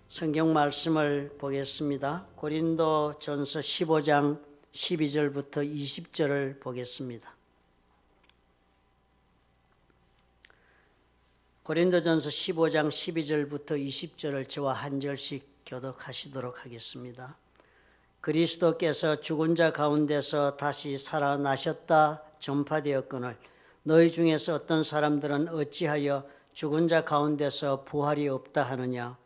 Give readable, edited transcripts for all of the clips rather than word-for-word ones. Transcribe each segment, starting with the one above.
성경 말씀을 보겠습니다. 고린도전서 15장 12절부터 20절을 보겠습니다. 고린도전서 15장 12절부터 20절을 저와 한 절씩 교독하시도록 하겠습니다. 그리스도께서 죽은 자 가운데서 다시 살아나셨다 전파되었거늘 너희 중에서 어떤 사람들은 어찌하여 죽은 자 가운데서 부활이 없다 하느냐.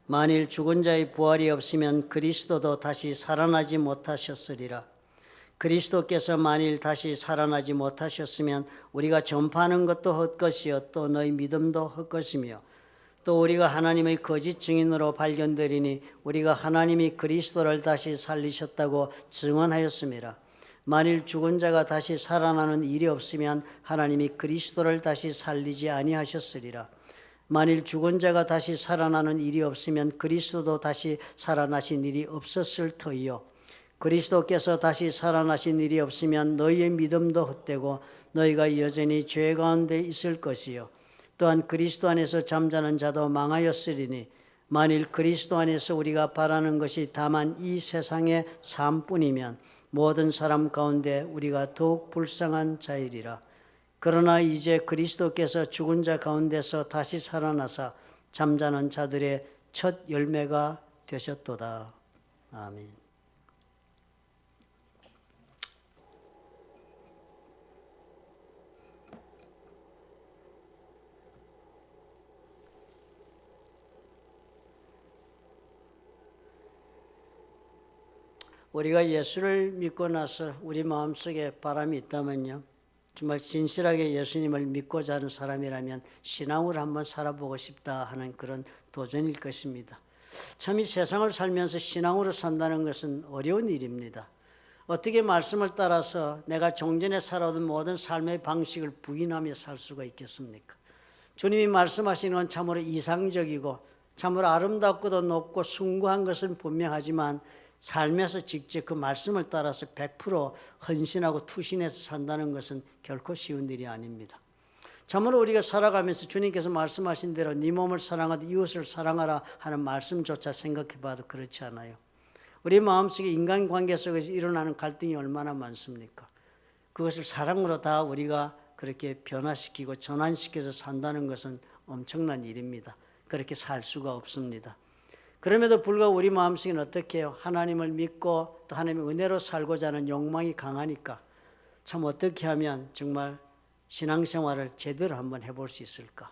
만일 죽은 자의 부활이 없으면 그리스도도 다시 살아나지 못하셨으리라. 그리스도께서 만일 다시 살아나지 못하셨으면 우리가 전파하는 것도 헛것이요 또 너희 믿음도 헛것이며 또 우리가 하나님의 거짓 증인으로 발견되리니 우리가 하나님이 그리스도를 다시 살리셨다고 증언하였음이라. 만일 죽은 자가 다시 살아나는 일이 없으면 하나님이 그리스도를 다시 살리지 아니하셨으리라. 만일 죽은 자가 다시 살아나는 일이 없으면 그리스도도 다시 살아나신 일이 없었을 터이요. 그리스도께서 다시 살아나신 일이 없으면 너희의 믿음도 헛되고 너희가 여전히 죄 가운데 있을 것이요. 또한 그리스도 안에서 잠자는 자도 망하였으리니 만일 그리스도 안에서 우리가 바라는 것이 다만 이 세상의 삶뿐이면 모든 사람 가운데 우리가 더욱 불쌍한 자이리라. 그러나 이제 그리스도께서 죽은 자 가운데서 다시 살아나사 잠자는 자들의 첫 열매가 되셨도다. 아멘. 우리가 예수를 믿고 나서 우리 마음속에 바람이 있다면요, 정말 진실하게 예수님을 믿고자 하는 사람이라면 신앙으로 한번 살아보고 싶다 하는 그런 도전일 것입니다. 참 이 세상을 살면서 신앙으로 산다는 것은 어려운 일입니다. 어떻게 말씀을 따라서 내가 종전에 살아오던 모든 삶의 방식을 부인하며 살 수가 있겠습니까? 주님이 말씀하시는 건 참으로 이상적이고 참으로 아름답고도 높고 숭고한 것은 분명하지만 삶에서 직접 그 말씀을 따라서 100% 헌신하고 투신해서 산다는 것은 결코 쉬운 일이 아닙니다. 참으로 우리가 살아가면서 주님께서 말씀하신 대로 네 몸을 사랑하듯 이웃을 사랑하라 하는 말씀조차 생각해봐도 그렇지 않아요. 우리 마음속에 인간관계 속에서 일어나는 갈등이 얼마나 많습니까? 그것을 사랑으로 다 우리가 그렇게 변화시키고 전환시켜서 산다는 것은 엄청난 일입니다. 그렇게 살 수가 없습니다. 그럼에도 불구하고 우리 마음속에는 어떻게 해요? 하나님을 믿고 또 하나님의 은혜로 살고자 하는 욕망이 강하니까 참 어떻게 하면 정말 신앙생활을 제대로 한번 해볼 수 있을까?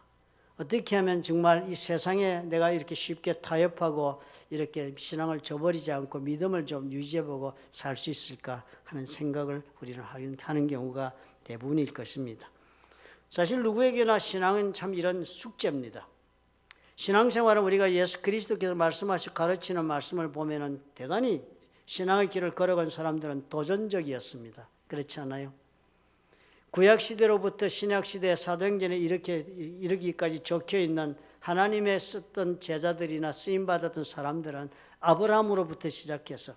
어떻게 하면 정말 이 세상에 내가 이렇게 쉽게 타협하고 이렇게 신앙을 저버리지 않고 믿음을 좀 유지해보고 살 수 있을까 하는 생각을 우리는 하는 경우가 대부분일 것입니다. 사실 누구에게나 신앙은 참 이런 숙제입니다. 신앙생활은 우리가 예수 그리스도께서 말씀하시고 가르치는 말씀을 보면은 대단히 신앙의 길을 걸어간 사람들은 도전적이었습니다. 그렇지 않아요? 구약시대로부터 신약시대 사도행전에 이르기까지 적혀있는 하나님의 썼던 제자들이나 쓰임받았던 사람들은 아브라함으로부터 시작해서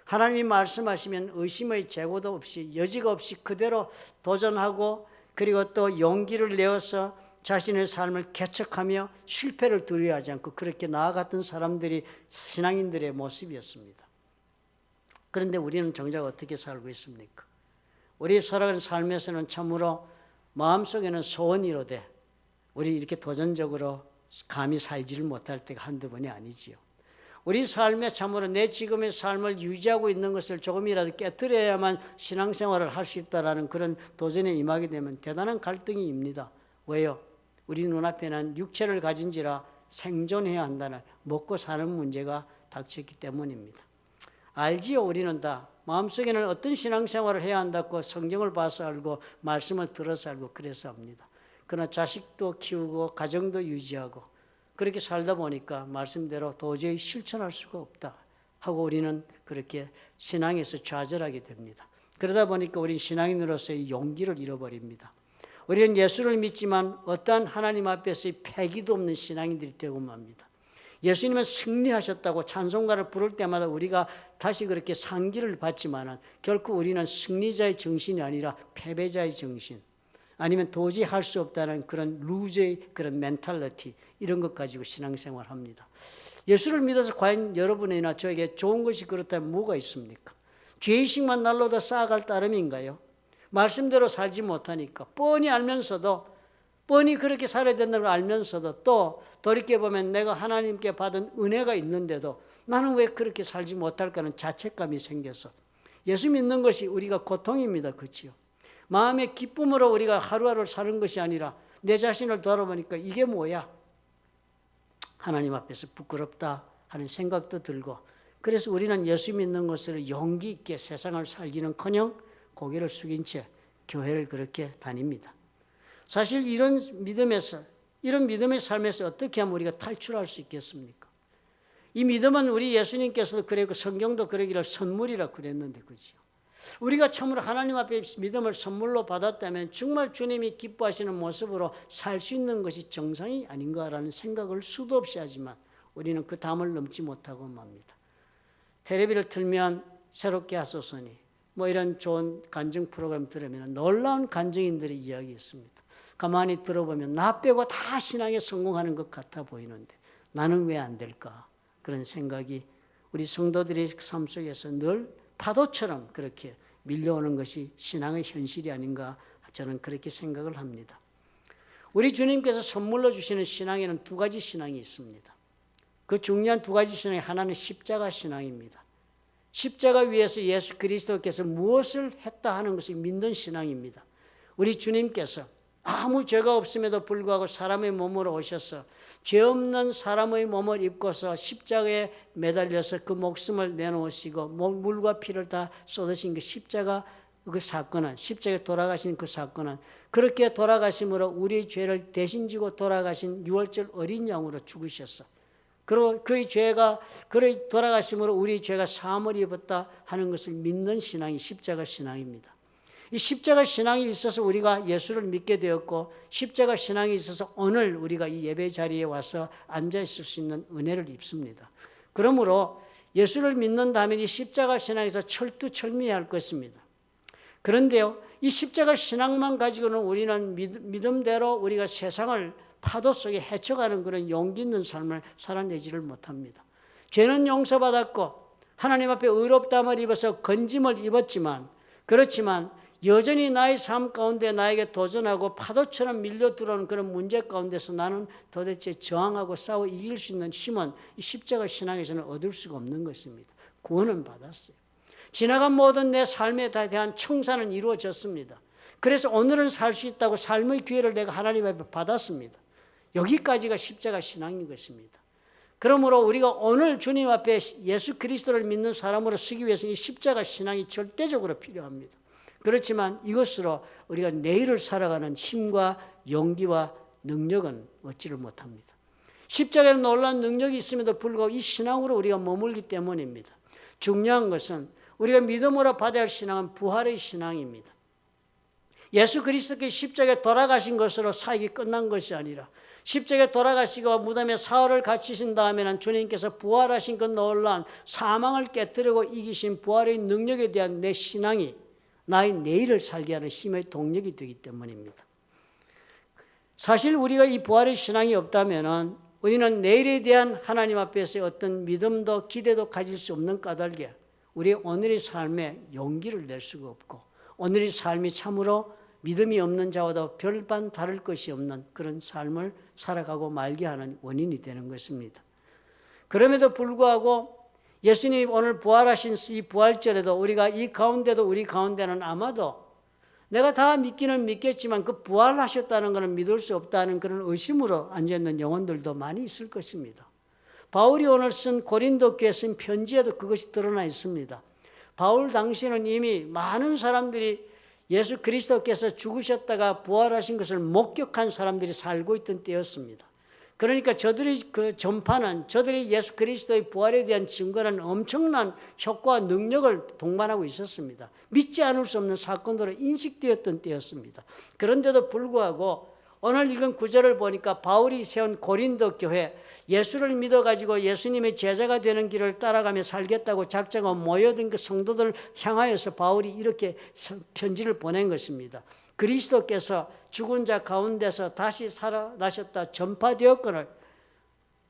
하나님이 말씀하시면 의심의 재고도 없이 여지가 없이 그대로 도전하고 그리고 또 용기를 내어서 자신의 삶을 개척하며 실패를 두려워하지 않고 그렇게 나아갔던 사람들이 신앙인들의 모습이었습니다. 그런데 우리는 정작 어떻게 살고 있습니까? 우리 살아가는 삶에서는 참으로 마음속에는 소원이로되 우리 이렇게 도전적으로 감히 살지를 못할 때가 한두 번이 아니지요. 우리 삶에 참으로 내 지금의 삶을 유지하고 있는 것을 조금이라도 깨뜨려야만 신앙생활을 할 수 있다는 그런 도전에 임하게 되면 대단한 갈등이 입니다. 왜요? 우리 눈앞에는 육체를 가진지라 생존해야 한다는 먹고 사는 문제가 닥쳤기 때문입니다. 알지요. 우리는 다 마음속에는 어떤 신앙생활을 해야 한다고 성경을 봐서 알고 말씀을 들어서 알고 그래서 합니다. 그러나 자식도 키우고 가정도 유지하고 그렇게 살다 보니까 말씀대로 도저히 실천할 수가 없다 하고 우리는 그렇게 신앙에서 좌절하게 됩니다. 그러다 보니까 우리는 신앙인으로서의 용기를 잃어버립니다. 우리는 예수를 믿지만 어떠한 하나님 앞에서의 패기도 없는 신앙인들이 되고 맙니다. 예수님은 승리하셨다고 찬송가를 부를 때마다 우리가 다시 그렇게 상기를 받지만 결코 우리는 승리자의 정신이 아니라 패배자의 정신, 아니면 도저히 할 수 없다는 그런 루즈의 그런 멘탈리티, 이런 것 가지고 신앙생활을 합니다. 예수를 믿어서 과연 여러분이나 저에게 좋은 것이 그렇다면 뭐가 있습니까? 죄의식만 날로 더 쌓아갈 따름인가요? 말씀대로 살지 못하니까 뻔히 알면서도, 뻔히 그렇게 살아야 된다는 걸 알면서도, 또 돌이켜보면 내가 하나님께 받은 은혜가 있는데도 나는 왜 그렇게 살지 못할까는 자책감이 생겨서, 예수 믿는 것이 우리가 고통입니다. 그렇지요? 마음의 기쁨으로 우리가 하루하루를 사는 것이 아니라 내 자신을 돌아보니까 이게 뭐야? 하나님 앞에서 부끄럽다 하는 생각도 들고, 그래서 우리는 예수 믿는 것으로 용기 있게 세상을 살기는커녕 고개를 숙인 채 교회를 그렇게 다닙니다. 사실 이런 믿음의 삶에서 어떻게 하면 우리가 탈출할 수 있겠습니까? 이 믿음은 우리 예수님께서도 그랬고 성경도 그러기를 선물이라 그랬는데, 그죠? 우리가 참으로 하나님 앞에 믿음을 선물로 받았다면 정말 주님이 기뻐하시는 모습으로 살 수 있는 것이 정상이 아닌가라는 생각을 수도 없이 하지만 우리는 그 담을 넘지 못하고 맙니다. 텔레비를 틀면 새롭게 하소서니 뭐 이런 좋은 간증 프로그램 들으면 놀라운 간증인들의 이야기 있습니다. 가만히 들어보면 나 빼고 다 신앙에 성공하는 것 같아 보이는데 나는 왜 안 될까? 그런 생각이 우리 성도들의 삶 속에서 늘 파도처럼 그렇게 밀려오는 것이 신앙의 현실이 아닌가, 저는 그렇게 생각을 합니다. 우리 주님께서 선물로 주시는 신앙에는 두 가지 신앙이 있습니다. 그 중요한 두 가지 신앙의 하나는 십자가 신앙입니다. 십자가 위에서 예수 그리스도께서 무엇을 했다 하는 것을 믿는 신앙입니다. 우리 주님께서 아무 죄가 없음에도 불구하고 사람의 몸으로 오셔서 죄 없는 사람의 몸을 입고서 십자가에 매달려서 그 목숨을 내놓으시고 물과 피를 다 쏟으신 그 십자가 그 사건은, 십자가에 돌아가신 그 사건은, 그렇게 돌아가심으로 우리의 죄를 대신 지고 돌아가신 유월절 어린 양으로 죽으셨어. 그리고 그의 죄가, 그의 돌아가심으로 우리의 죄가 사함을 입었다 하는 것을 믿는 신앙이 십자가 신앙입니다. 이 십자가 신앙이 있어서 우리가 예수를 믿게 되었고, 십자가 신앙이 있어서 오늘 우리가 이 예배 자리에 와서 앉아 있을 수 있는 은혜를 입습니다. 그러므로 예수를 믿는다면 이 십자가 신앙에서 철두철미해야 할 것입니다. 그런데요, 이 십자가 신앙만 가지고는 우리는 믿음대로 우리가 세상을 파도 속에 헤쳐가는 그런 용기 있는 삶을 살아내지를 못합니다. 죄는 용서받았고 하나님 앞에 의롭다함을 입어서 건짐을 입었지만, 그렇지만 여전히 나의 삶 가운데 나에게 도전하고 파도처럼 밀려 들어오는 그런 문제 가운데서 나는 도대체 저항하고 싸워 이길 수 있는 힘은 이 십자가 신앙에서는 얻을 수가 없는 것입니다. 구원은 받았어요. 지나간 모든 내 삶에 대한 청산은 이루어졌습니다. 그래서 오늘은 살 수 있다고 삶의 기회를 내가 하나님 앞에 받았습니다. 여기까지가 십자가 신앙인 것입니다. 그러므로 우리가 오늘 주님 앞에 예수 그리스도를 믿는 사람으로 서기 위해서는 이 십자가 신앙이 절대적으로 필요합니다. 그렇지만 이것으로 우리가 내일을 살아가는 힘과 용기와 능력은 얻지를 못합니다. 십자가에는 놀라운 능력이 있음에도 불구하고 이 신앙으로 우리가 머물기 때문입니다. 중요한 것은 우리가 믿음으로 받아야 할 신앙은 부활의 신앙입니다. 예수 그리스도께 십자가에 돌아가신 것으로 사역이 끝난 것이 아니라 십자가에 돌아가시고 무덤에 사흘을 갇히신 다음에는 주님께서 부활하신 그 놀라운 사망을 깨뜨리고 이기신 부활의 능력에 대한 내 신앙이 나의 내일을 살게 하는 힘의 동력이 되기 때문입니다. 사실 우리가 이 부활의 신앙이 없다면 우리는 내일에 대한 하나님 앞에서의 어떤 믿음도 기대도 가질 수 없는 까닭에 우리의 오늘의 삶에 용기를 낼 수가 없고, 오늘의 삶이 참으로 믿음이 없는 자와도 별반 다를 것이 없는 그런 삶을 살아가고 말게 하는 원인이 되는 것입니다. 그럼에도 불구하고 예수님이 오늘 부활하신 이 부활절에도 우리가 이 가운데도 우리 가운데는 아마도 내가 다 믿기는 믿겠지만 그 부활하셨다는 것은 믿을 수 없다는 그런 의심으로 앉아있는 영혼들도 많이 있을 것입니다. 바울이 오늘 쓴 고린도 교회에 쓴 편지에도 그것이 드러나 있습니다. 바울 당시에는 이미 많은 사람들이 예수 그리스도께서 죽으셨다가 부활하신 것을 목격한 사람들이 살고 있던 때였습니다. 그러니까 저들이 그 전파는, 저들이 예수 그리스도의 부활에 대한 증거는 엄청난 효과와 능력을 동반하고 있었습니다. 믿지 않을 수 없는 사건으로 인식되었던 때였습니다. 그런데도 불구하고 오늘 읽은 구절을 보니까 바울이 세운 고린도 교회, 예수를 믿어가지고 예수님의 제자가 되는 길을 따라가며 살겠다고 작정하고 모여든 그 성도들 향하여서 바울이 이렇게 편지를 보낸 것입니다. 그리스도께서 죽은 자 가운데서 다시 살아나셨다 전파되었거늘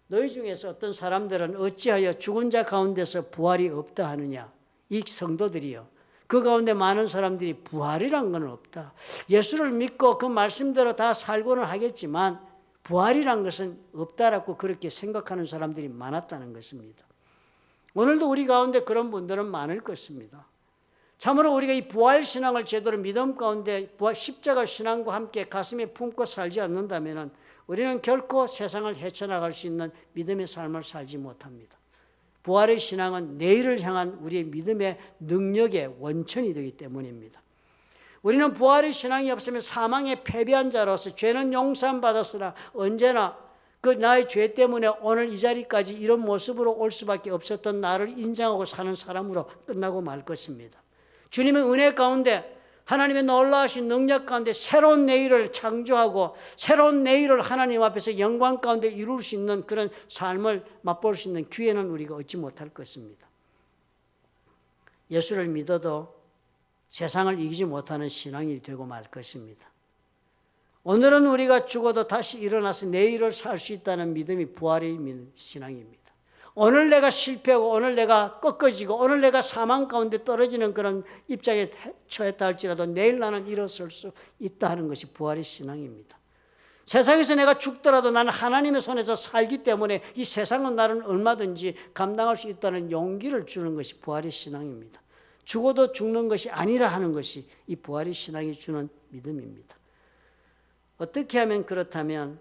너희 중에서 어떤 사람들은 어찌하여 죽은 자 가운데서 부활이 없다 하느냐. 이 성도들이요. 그 가운데 많은 사람들이 부활이란 건 없다. 예수를 믿고 그 말씀대로 다 살고는 하겠지만 부활이란 것은 없다라고 그렇게 생각하는 사람들이 많았다는 것입니다. 오늘도 우리 가운데 그런 분들은 많을 것입니다. 참으로 우리가 이 부활 신앙을 제대로 믿음 가운데 십자가 신앙과 함께 가슴에 품고 살지 않는다면 우리는 결코 세상을 헤쳐나갈 수 있는 믿음의 삶을 살지 못합니다. 부활의 신앙은 내일을 향한 우리의 믿음의 능력의 원천이 되기 때문입니다. 우리는 부활의 신앙이 없으면 사망에 패배한 자로서 죄는 용서받았으나 언제나 그 나의 죄 때문에 오늘 이 자리까지 이런 모습으로 올 수밖에 없었던 나를 인정하고 사는 사람으로 끝나고 말 것입니다. 주님의 은혜 가운데 하나님의 놀라우신 능력 가운데 새로운 내일을 창조하고 새로운 내일을 하나님 앞에서 영광 가운데 이룰 수 있는 그런 삶을 맛볼 수 있는 기회는 우리가 얻지 못할 것입니다. 예수를 믿어도 세상을 이기지 못하는 신앙이 되고 말 것입니다. 오늘은 우리가 죽어도 다시 일어나서 내일을 살 수 있다는 믿음이 부활의 신앙입니다. 오늘 내가 실패하고 오늘 내가 꺾어지고 오늘 내가 사망 가운데 떨어지는 그런 입장에 처했다 할지라도 내일 나는 일어설 수 있다 하는 것이 부활의 신앙입니다. 세상에서 내가 죽더라도 나는 하나님의 손에서 살기 때문에 이 세상은 나를 얼마든지 감당할 수 있다는 용기를 주는 것이 부활의 신앙입니다. 죽어도 죽는 것이 아니라 하는 것이 이 부활의 신앙이 주는 믿음입니다. 어떻게 하면 그렇다면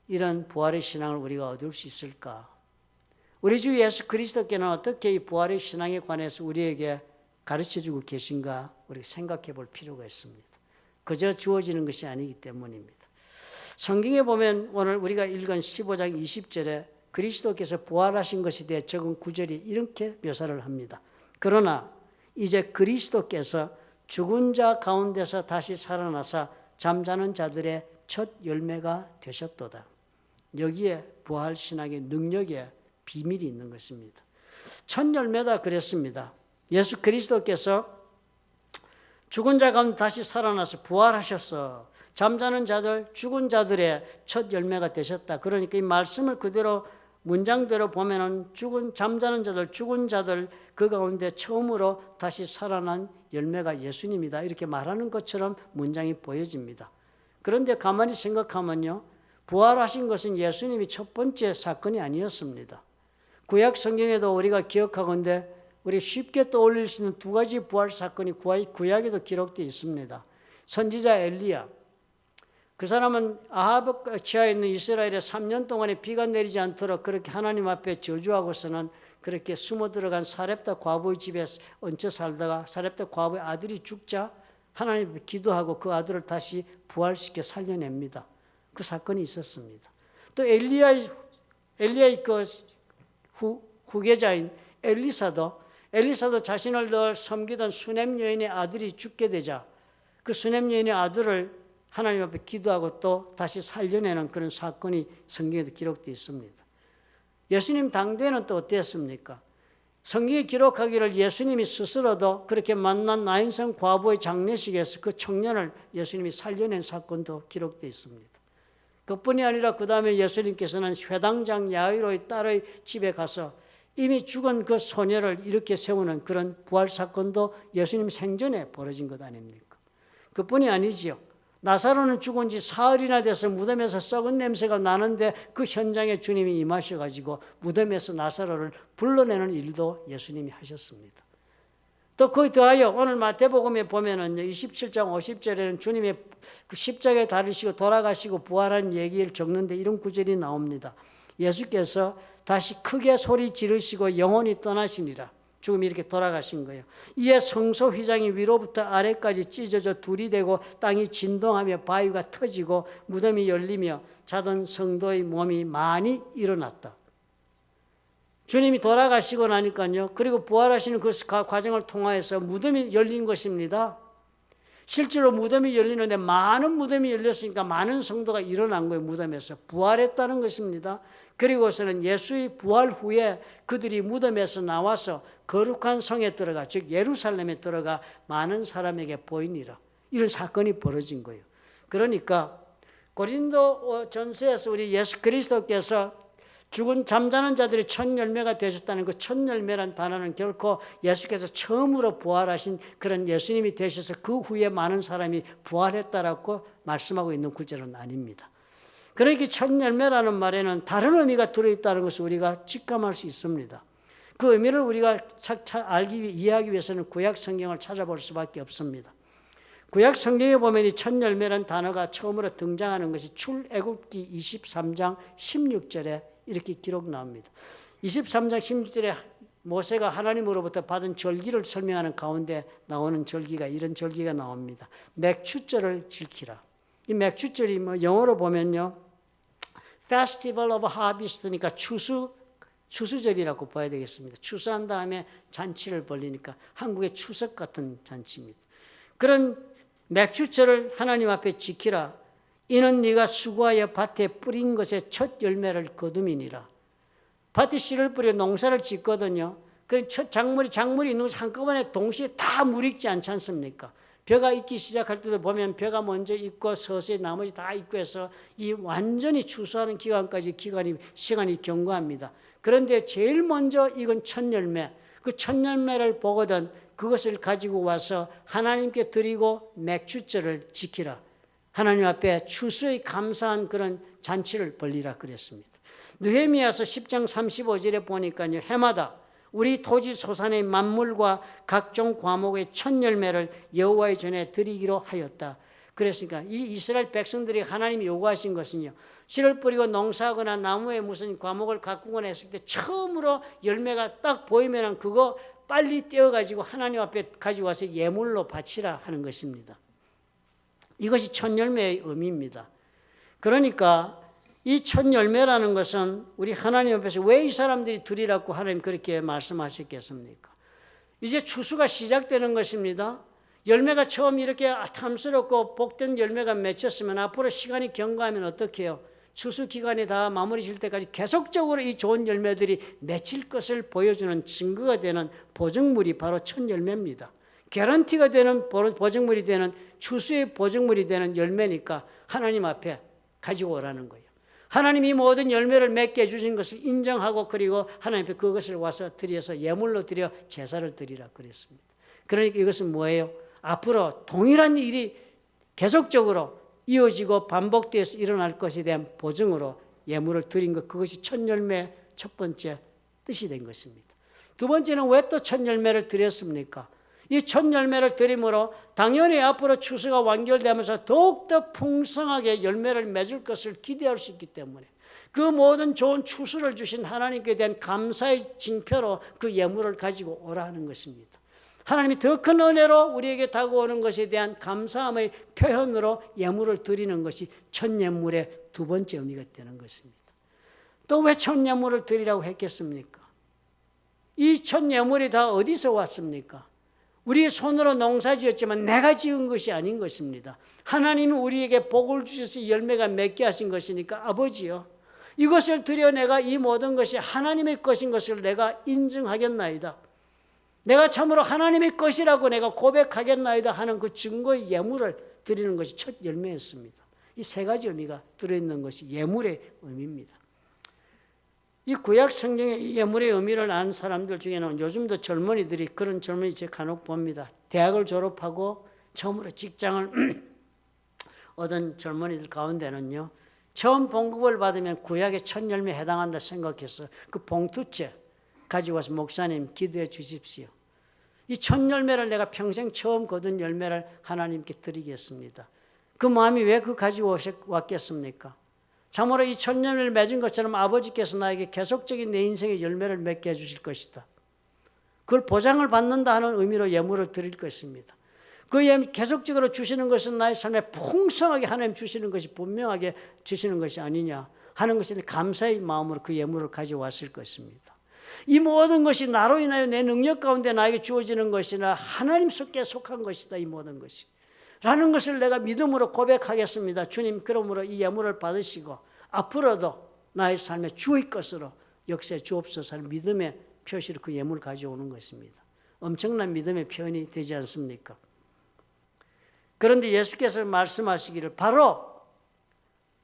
이런 부활의 신앙을 우리가 얻을 수 있을까? 우리 주 예수 그리스도께는 어떻게 이 부활의 신앙에 관해서 우리에게 가르쳐주고 계신가 우리 생각해 볼 필요가 있습니다. 그저 주어지는 것이 아니기 때문입니다. 성경에 보면 오늘 우리가 읽은 15장 20절에 그리스도께서 부활하신 것에 대해 적은 구절이 이렇게 묘사를 합니다. 그러나 이제 그리스도께서 죽은 자 가운데서 다시 살아나사 잠자는 자들의 첫 열매가 되셨도다. 여기에 부활 신앙의 능력에 비밀이 있는 것입니다. 첫 열매다 그랬습니다. 예수 그리스도께서 죽은 자 가운데 다시 살아나서 부활하셔서 잠자는 자들, 죽은 자들의 첫 열매가 되셨다. 그러니까 이 말씀을 그대로 문장대로 보면은 잠자는 자들, 죽은 자들 그 가운데 처음으로 다시 살아난 열매가 예수님이다. 이렇게 말하는 것처럼 문장이 보여집니다. 그런데 가만히 생각하면요. 부활하신 것은 예수님이 첫 번째 사건이 아니었습니다. 구약 성경에도 우리가 기억하건대 우리 쉽게 떠올릴 수 있는 두 가지 부활 사건이 구약에도 기록되어 있습니다. 선지자 엘리야. 그 사람은 아합 지하에 있는 이스라엘에 3년 동안에 비가 내리지 않도록 그렇게 하나님 앞에 저주하고서는 그렇게 숨어 들어간 사렙다 과부의 집에 얹혀 살다가 사렙다 과부의 아들이 죽자 하나님 앞에 기도하고 그 아들을 다시 부활시켜 살려냅니다. 그 사건이 있었습니다. 또 엘리야의 그 후계자인 엘리사도 자신을 늘 섬기던 수넴 여인의 아들이 죽게 되자 그 수넴 여인의 아들을 하나님 앞에 기도하고 또 다시 살려내는 그런 사건이 성경에도 기록되어 있습니다. 예수님 당대에는 또 어땠습니까? 성경에 기록하기를 예수님이 스스로도 그렇게 만난 나인성 과부의 장례식에서 그 청년을 예수님이 살려낸 사건도 기록되어 있습니다. 그뿐이 아니라 그 다음에 예수님께서는 회당장 야이로의 딸의 집에 가서 이미 죽은 그 소녀를 일으켜 세우는 그런 부활 사건도 예수님 생전에 벌어진 것 아닙니까? 그뿐이 아니지요. 나사로는 죽은 지 사흘이나 돼서 무덤에서 썩은 냄새가 나는데 그 현장에 주님이 임하셔가지고 무덤에서 나사로를 불러내는 일도 예수님이 하셨습니다. 또 거기 더하여 오늘 마태복음에 보면은 27장 50절에는 주님의 그 십자가에 달리시고 돌아가시고 부활한 얘기를 적는데 이런 구절이 나옵니다. 예수께서 다시 크게 소리 지르시고 영혼이 떠나시니라. 죽음이 이렇게 돌아가신 거예요. 이에 성소 휘장이 위로부터 아래까지 찢어져 둘이 되고 땅이 진동하며 바위가 터지고 무덤이 열리며 자던 성도의 몸이 많이 일어났다. 주님이 돌아가시고 나니까요. 그리고 부활하시는 그 과정을 통하여서 무덤이 열린 것입니다. 실제로 무덤이 열리는데 많은 무덤이 열렸으니까 많은 성도가 일어난 거예요. 무덤에서 부활했다는 것입니다. 그리고서는 예수의 부활 후에 그들이 무덤에서 나와서 거룩한 성에 들어가 즉 예루살렘에 들어가 많은 사람에게 보이니라. 이런 사건이 벌어진 거예요. 그러니까 고린도 전서에서 우리 예수 그리스도께서 죽은 잠자는 자들이 첫 열매가 되셨다는 그 첫 열매란 단어는 결코 예수께서 처음으로 부활하신 그런 예수님이 되셔서 그 후에 많은 사람이 부활했다라고 말씀하고 있는 구절은 아닙니다. 그러니까 첫 열매라는 말에는 다른 의미가 들어있다는 것을 우리가 직감할 수 있습니다. 그 의미를 우리가 이해하기 위해서는 구약 성경을 찾아볼 수밖에 없습니다. 구약 성경에 보면 이 첫 열매라는 단어가 처음으로 등장하는 것이 출애굽기 23장 16절에 이렇게 기록 나옵니다. 23장 16절에 모세가 하나님으로부터 받은 절기를 설명하는 가운데 나오는 절기가 이런 절기가 나옵니다. 맥추절을 지키라. 이 맥추절이 영어로 보면요, Festival of Harvest니까 추수절이라고 봐야 되겠습니다. 추수한 다음에 잔치를 벌리니까 한국의 추석 같은 잔치입니다. 그런 맥추절을 하나님 앞에 지키라. 이는 네가 수고하여 밭에 뿌린 것의 첫 열매를 거둠이니라. 밭에 씨를 뿌려 농사를 짓거든요. 그 첫 작물이 있는 것이 한꺼번에 동시에 다 물 익지 않지 않습니까? 벼가 익기 시작할 때도 보면 벼가 먼저 익고 서서히 나머지 다 익고 해서 이 완전히 추수하는 시간이 경과합니다. 그런데 제일 먼저 익은 첫 열매, 그 첫 열매를 보거든 그것을 가지고 와서 하나님께 드리고 맥추절을 지키라. 하나님 앞에 추수의 감사한 그런 잔치를 벌리라 그랬습니다. 느헤미야서 10장 35절에 보니까요, 해마다 우리 토지 소산의 만물과 각종 과목의 첫 열매를 여호와의 전에 드리기로 하였다. 그랬으니까 이 이스라엘 백성들이 하나님이 요구하신 것은요, 씨를 뿌리고 농사하거나 나무에 무슨 과목을 가꾸거나 했을 때 처음으로 열매가 딱 보이면 그거 빨리 떼어가지고 하나님 앞에 가지고 와서 예물로 바치라 하는 것입니다. 이것이 첫 열매의 의미입니다. 그러니까 이 첫 열매라는 것은 우리 하나님 앞에서 왜 이 사람들이 드리라고 하나님 그렇게 말씀하셨겠습니까? 이제 추수가 시작되는 것입니다. 열매가 처음 이렇게 탐스럽고 복된 열매가 맺혔으면 앞으로 시간이 경과하면 어떻게 해요? 추수 기간이 다 마무리 질 때까지 계속적으로 이 좋은 열매들이 맺힐 것을 보여주는 증거가 되는 보증물이 바로 첫 열매입니다. 개런티가 되는 보증물이 되는 추수의 보증물이 되는 열매니까 하나님 앞에 가지고 오라는 거예요. 하나님이 모든 열매를 맺게 해주신 것을 인정하고 그리고 하나님 앞에 그것을 와서 드려서 예물로 드려 제사를 드리라 그랬습니다. 그러니까 이것은 뭐예요? 앞으로 동일한 일이 계속적으로 이어지고 반복되어서 일어날 것에 대한 보증으로 예물을 드린 것, 그것이 첫 열매 첫 번째 뜻이 된 것입니다. 두 번째는 왜 또 첫 열매를 드렸습니까? 이 첫 열매를 드림으로 당연히 앞으로 추수가 완결되면서 더욱더 풍성하게 열매를 맺을 것을 기대할 수 있기 때문에 그 모든 좋은 추수를 주신 하나님께 대한 감사의 징표로 그 예물을 가지고 오라는 것입니다. 하나님이 더 큰 은혜로 우리에게 다가오는 것에 대한 감사함의 표현으로 예물을 드리는 것이 첫 예물의 두 번째 의미가 되는 것입니다. 또 왜 첫 예물을 드리라고 했겠습니까? 이 첫 예물이 다 어디서 왔습니까? 우리의 손으로 농사 지었지만 내가 지은 것이 아닌 것입니다. 하나님이 우리에게 복을 주셔서 열매가 맺게 하신 것이니까 아버지요, 이것을 드려 내가 이 모든 것이 하나님의 것인 것을 내가 인정하겠나이다. 내가 참으로 하나님의 것이라고 내가 고백하겠나이다 하는 그 증거의 예물을 드리는 것이 첫 열매였습니다. 이 세 가지 의미가 들어있는 것이 예물의 의미입니다. 이 구약 성경의 이 예물의 의미를 아는 사람들 중에는 요즘도 젊은이들이 그런 젊은이 제가 간혹 봅니다. 대학을 졸업하고 처음으로 직장을 얻은 젊은이들 가운데는요, 처음 봉급을 받으면 구약의 첫 열매에 해당한다 생각해서 그 봉투째 가지고 와서 목사님 기도해 주십시오. 이 첫 열매를 내가 평생 처음 거둔 열매를 하나님께 드리겠습니다. 그 마음이 왜 그 가지고 왔겠습니까? 참으로 이 첫 열매를 맺은 것처럼 아버지께서 나에게 계속적인 내 인생의 열매를 맺게 해주실 것이다. 그걸 보장을 받는다 하는 의미로 예물을 드릴 것입니다. 그 계속적으로 주시는 것은 나의 삶에 풍성하게 하나님 주시는 것이 분명하게 주시는 것이 아니냐 하는 것은 감사의 마음으로 그 예물을 가져왔을 것입니다. 이 모든 것이 나로 인하여 내 능력 가운데 나에게 주어지는 것이나 하나님 속에 속한 것이다. 이 모든 것이 라는 것을 내가 믿음으로 고백하겠습니다. 주님, 그러므로 이 예물을 받으시고 앞으로도 나의 삶의 주의 것으로 역사에 주옵소서 하는 믿음의 표시로 그 예물을 가져오는 것입니다. 엄청난 믿음의 표현이 되지 않습니까? 그런데 예수께서 말씀하시기를 바로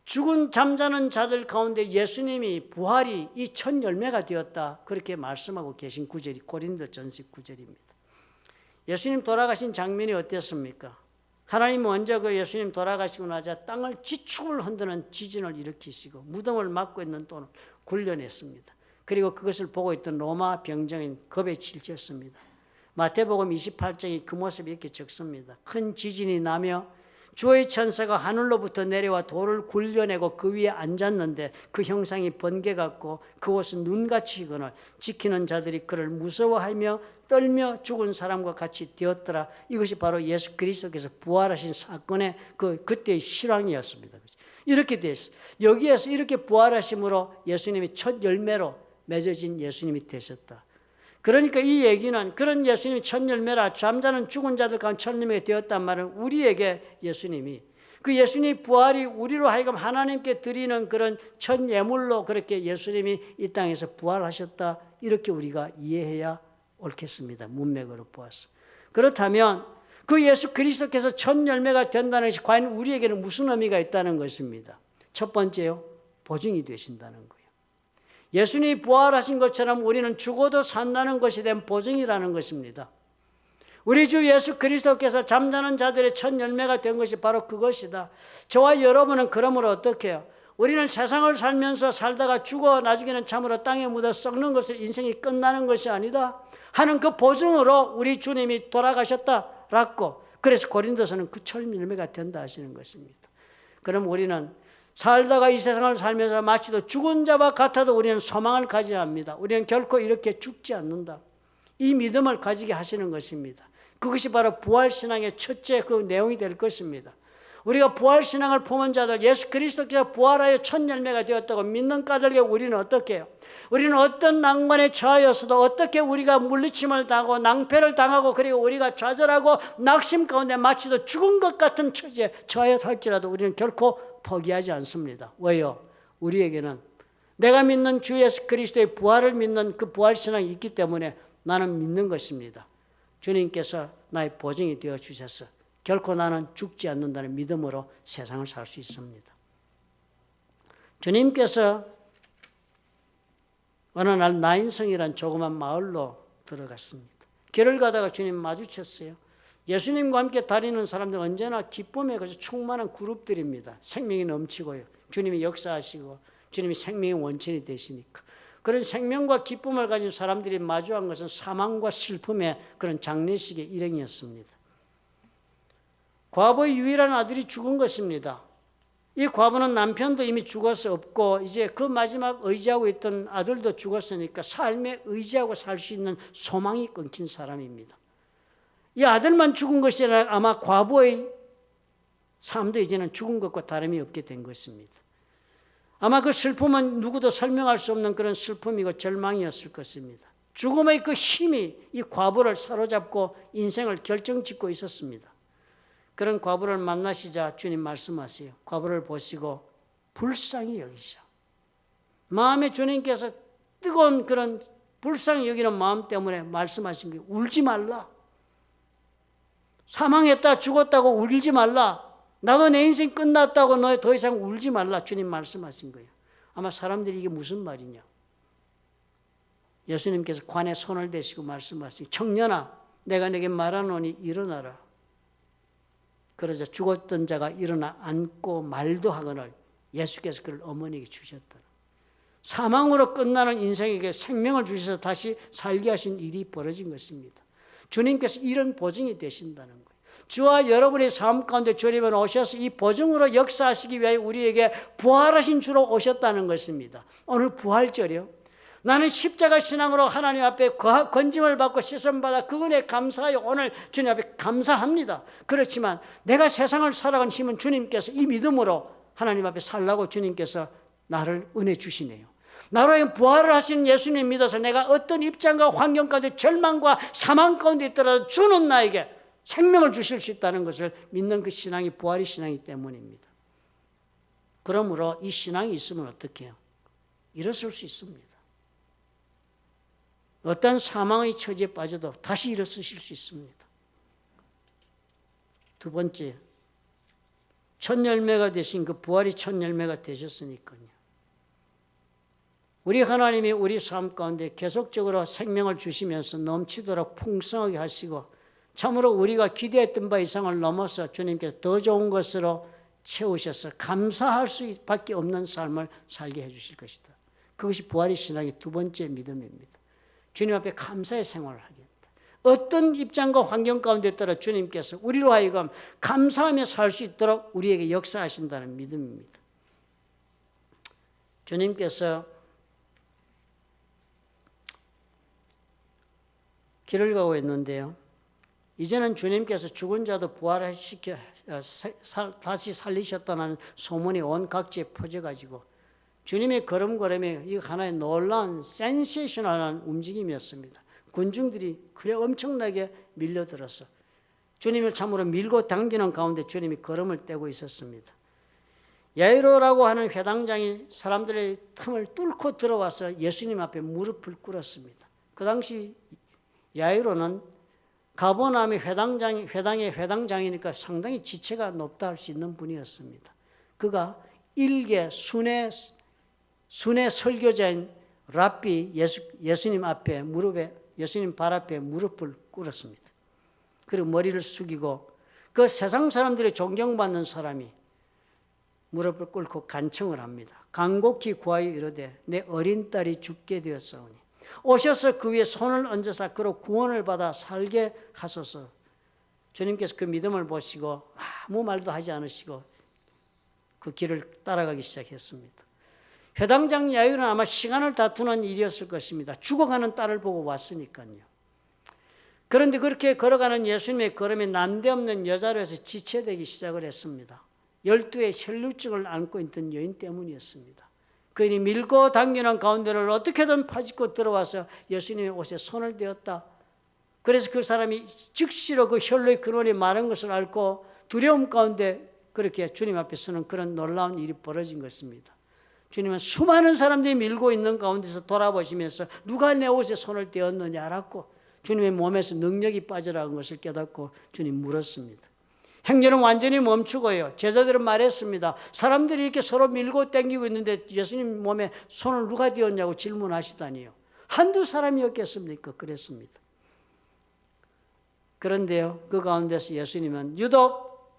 죽은 잠자는 자들 가운데 예수님이 부활이 이 첫 열매가 되었다. 그렇게 말씀하고 계신 구절이 고린도전서 9절입니다. 예수님 돌아가신 장면이 어땠습니까? 하나님 먼저 그 예수님 돌아가시고 나자 땅을 지축을 흔드는 지진을 일으키시고 무덤을 막고 있는 돈을 굴려냈습니다. 그리고 그것을 보고 있던 로마 병정인 겁에 질렸습니다. 마태복음 28장에 그 모습이 이렇게 적습니다. 큰 지진이 나며 주의 천사가 하늘로부터 내려와 돌을 굴려내고 그 위에 앉았는데 그 형상이 번개 같고 그 옷은 눈같이 익거늘 지키는 자들이 그를 무서워하며 떨며 죽은 사람과 같이 되었더라. 이것이 바로 예수 그리스도께서 부활하신 사건의 그때의 실황이었습니다. 이렇게 되었어요. 여기에서 이렇게 부활하심으로 예수님이 첫 열매로 맺어진 예수님이 되셨다. 그러니까 이 얘기는 그런 예수님이 첫 열매라 잠자는 죽은 자들 가운데 첫 열매가 되었단 말은 우리에게 예수님이 그 예수님의 부활이 우리로 하여금 하나님께 드리는 그런 첫 예물로 그렇게 예수님이 이 땅에서 부활하셨다. 이렇게 우리가 이해해야 옳겠습니다. 문맥으로 보아서. 그렇다면 그 예수 그리스도께서 첫 열매가 된다는 것이 과연 우리에게는 무슨 의미가 있다는 것입니다. 첫 번째요. 보증이 되신다는 거예요. 예수님이 부활하신 것처럼 우리는 죽어도 산다는 것이 된 보증이라는 것입니다. 우리 주 예수 그리스도께서 잠자는 자들의 첫 열매가 된 것이 바로 그것이다. 저와 여러분은 그러므로 어떻게 해요? 우리는 세상을 살면서 살다가 죽어 나중에는 참으로 땅에 묻어 썩는 것을 인생이 끝나는 것이 아니다 하는 그 보증으로 우리 주님이 돌아가셨다라고 그래서 고린도서는 그 첫 열매가 된다 하시는 것입니다. 그럼 우리는 살다가 이 세상을 살면서 마치도 죽은 자와 같아도 우리는 소망을 가져야 합니다. 우리는 결코 이렇게 죽지 않는다. 이 믿음을 가지게 하시는 것입니다. 그것이 바로 부활신앙의 첫째 그 내용이 될 것입니다. 우리가 부활신앙을 품은 자들 예수 그리스도께서 부활하여 첫 열매가 되었다고 믿는 까닭에 우리는 어떻게 해요? 우리는 어떤 난관에 처하였어도 어떻게 우리가 물리침을 당하고 낭패를 당하고 그리고 우리가 좌절하고 낙심 가운데 마치도 죽은 것 같은 처지에 처하였다 할지라도 우리는 결코 포기하지 않습니다. 왜요? 우리에게는 내가 믿는 주 예수 그리스도의 부활을 믿는 그 부활신앙이 있기 때문에 나는 믿는 것입니다. 주님께서 나의 보증이 되어 주셔서 결코 나는 죽지 않는다는 믿음으로 세상을 살 수 있습니다. 주님께서 어느 날 나인성이란 조그만 마을로 들어갔습니다. 길을 가다가 주님 마주쳤어요. 예수님과 함께 다니는 사람들 언제나 기쁨에 충만한 그룹들입니다. 생명이 넘치고요. 주님이 역사하시고 주님이 생명의 원천이 되시니까. 그런 생명과 기쁨을 가진 사람들이 마주한 것은 사망과 슬픔의 그런 장례식의 일행이었습니다. 과부의 유일한 아들이 죽은 것입니다. 이 과부는 남편도 이미 죽어서 없고 이제 그 마지막 의지하고 있던 아들도 죽었으니까 삶에 의지하고 살 수 있는 소망이 끊긴 사람입니다. 이 아들만 죽은 것이 아니라 아마 과부의 삶도 이제는 죽은 것과 다름이 없게 된 것입니다. 아마 그 슬픔은 누구도 설명할 수 없는 그런 슬픔이고 절망이었을 것입니다. 죽음의 그 힘이 이 과부를 사로잡고 인생을 결정짓고 있었습니다. 그런 과부를 만나시자 주님 말씀하세요. 과부를 보시고 불쌍히 여기셔. 마음에 주님께서 뜨거운 그런 불쌍히 여기는 마음 때문에 말씀하신 거예요. 울지 말라. 사망했다 죽었다고 울지 말라. 나도 내 인생 끝났다고 너 더 이상 울지 말라. 주님 말씀하신 거예요. 아마 사람들이 이게 무슨 말이냐. 예수님께서 관에 손을 대시고 말씀하시고 청년아 내가 내게 말하노니 일어나라. 그러자 죽었던 자가 일어나 앉고 말도 하거늘 예수께서 그를 어머니에게 주셨더라. 사망으로 끝나는 인생에게 생명을 주셔서 다시 살게 하신 일이 벌어진 것입니다. 주님께서 이런 보증이 되신다는 거예요. 주와 여러분의 삶 가운데 주님은 오셔서 이 보증으로 역사하시기 위하여 우리에게 부활하신 주로 오셨다는 것입니다. 오늘 부활절이요. 나는 십자가 신앙으로 하나님 앞에 건짐을 받고 씻음받아 그 은혜에 감사하여 오늘 주님 앞에 감사합니다. 그렇지만 내가 세상을 살아간 힘은 주님께서 이 믿음으로 하나님 앞에 살라고 주님께서 나를 은혜 주시네요. 나로 부활을 하시는 예수님 믿어서 내가 어떤 입장과 환경 가운데 절망과 사망 가운데 있더라도 주는 나에게 생명을 주실 수 있다는 것을 믿는 그 신앙이 부활의 신앙이기 때문입니다. 그러므로 이 신앙이 있으면 어떻게 해요? 일어설 수 있습니다. 어떤 사망의 처지에 빠져도 다시 일어서실 수 있습니다. 두 번째, 첫 열매가 되신 그 부활이 첫 열매가 되셨으니까요. 우리 하나님이 우리 삶 가운데 계속적으로 생명을 주시면서 넘치도록 풍성하게 하시고 참으로 우리가 기대했던 바 이상을 넘어서 주님께서 더 좋은 것으로 채우셔서 감사할 수밖에 없는 삶을 살게 해주실 것이다. 그것이 부활의 신앙의 두 번째 믿음입니다. 주님 앞에 감사의 생활을 하겠다. 어떤 입장과 환경 가운데 따라 주님께서 우리로 하여금 감사하며 살 수 있도록 우리에게 역사하신다는 믿음입니다. 주님께서 길을 가고 있는데요. 이제는 주님께서 죽은 자도 부활시켜 다시 살리셨다는 소문이 온 각지에 퍼져가지고 주님의 걸음걸음이 이 하나의 놀라운 센세이셔널한 움직임이었습니다. 군중들이 그래 엄청나게 밀려들어서 주님을 참으로 밀고 당기는 가운데 주님이 걸음을 떼고 있었습니다. 야이로라고 하는 회당장이 사람들의 틈을 뚫고 들어와서 예수님 앞에 무릎을 꿇었습니다. 그 당시 야이로는 가버나움의 회당의 회당장이니까 상당히 지체가 높다 할 수 있는 분이었습니다. 그가 일개 순회 설교자인 랍비 예수님 발 앞에 무릎을 꿇었습니다. 그리고 머리를 숙이고 그 세상 사람들이 존경받는 사람이 무릎을 꿇고 간청을 합니다. 간곡히 구하여 이르되 내 어린 딸이 죽게 되었사오니 오셔서 그 위에 손을 얹으사 그로 구원을 받아 살게 하소서. 주님께서 그 믿음을 보시고 아무 말도 하지 않으시고 그 길을 따라가기 시작했습니다. 회당장 야이로는 아마 시간을 다투는 일이었을 것입니다. 죽어가는 딸을 보고 왔으니까요. 그런데 그렇게 걸어가는 예수님의 걸음이 난데없는 여자로 해서 지체되기 시작을 했습니다. 12의 혈루증을 안고 있던 여인 때문이었습니다. 그인이 밀고 당기는 가운데를 어떻게든 파짓고 들어와서 예수님의 옷에 손을 대었다. 그래서 그 사람이 즉시로 그 혈루의 근원이 마른 것을 앓고 두려움 가운데 그렇게 주님 앞에 서는 그런 놀라운 일이 벌어진 것입니다. 주님은 수많은 사람들이 밀고 있는 가운데서 돌아보시면서 누가 내 옷에 손을 대었느냐 알았고 주님의 몸에서 능력이 빠져나간 것을 깨닫고 주님 물었습니다. 행렬은 완전히 멈추고요. 제자들은 말했습니다. 사람들이 이렇게 서로 밀고 당기고 있는데 예수님 몸에 손을 누가 대었냐고 질문하시다니요. 한두 사람이었겠습니까? 그랬습니다. 그런데요, 그 가운데서 예수님은 유독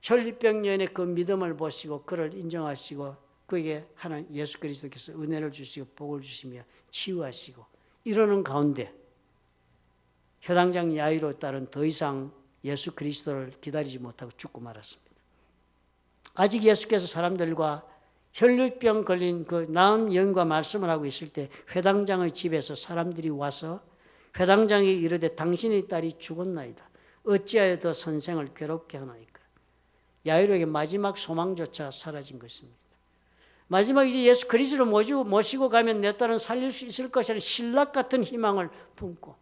혈류병 여인의 그 믿음을 보시고 그를 인정하시고 그에게 하나님 예수 그리스도께서 은혜를 주시고 복을 주시며 치유하시고 이러는 가운데 회당장 야이로 딸은 더 이상 예수 그리스도를 기다리지 못하고 죽고 말았습니다. 아직 예수께서 사람들과 혈류병 걸린 그 나은 여인과 말씀을 하고 있을 때 회당장의 집에서 사람들이 와서 회당장이 이르되 당신의 딸이 죽었나이다. 어찌하여 더 선생을 괴롭게 하나이까. 야이로에게 마지막 소망조차 사라진 것입니다. 마지막 이제 예수 그리스도를 모시고 가면 내 딸은 살릴 수 있을 것이라는 신락 같은 희망을 품고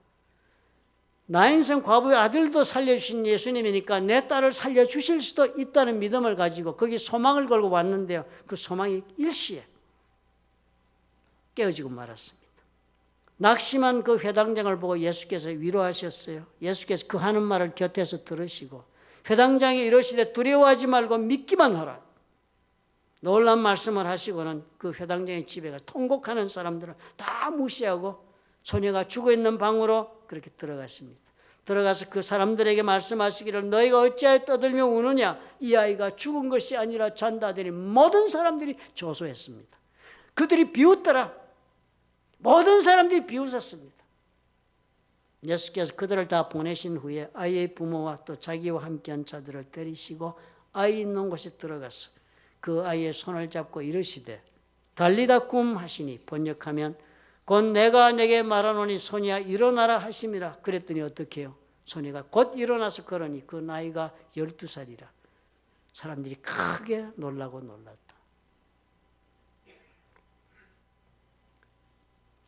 나인성 과부의 아들도 살려주신 예수님이니까 내 딸을 살려주실 수도 있다는 믿음을 가지고 거기 소망을 걸고 왔는데요. 그 소망이 일시에 깨어지고 말았습니다. 낙심한 그 회당장을 보고 예수께서 위로하셨어요. 예수께서 그 하는 말을 곁에서 들으시고 회당장이 이러시되 두려워하지 말고 믿기만 하라. 놀라운 말씀을 하시고는 그 회당장의 집에 가서 통곡하는 사람들을 다 무시하고 소녀가 죽어있는 방으로 그렇게 들어갔습니다. 들어가서 그 사람들에게 말씀하시기를 너희가 어찌하여 떠들며 우느냐 이 아이가 죽은 것이 아니라 잔다 하더니 모든 사람들이 조소했습니다. 그들이 비웃더라. 모든 사람들이 비웃었습니다. 예수께서 그들을 다 보내신 후에 아이의 부모와 또 자기와 함께한 자들을 데리시고 아이 있는 곳에 들어가서 그 아이의 손을 잡고 이르시되 달리다 쿰 하시니 번역하면 곧 내가 내게 말하노니 소녀야 일어나라 하심이라. 그랬더니 어떻게 해요? 소녀가 곧 일어나서 걸으니 그 나이가 12살이라. 사람들이 크게 놀라고 놀랐다.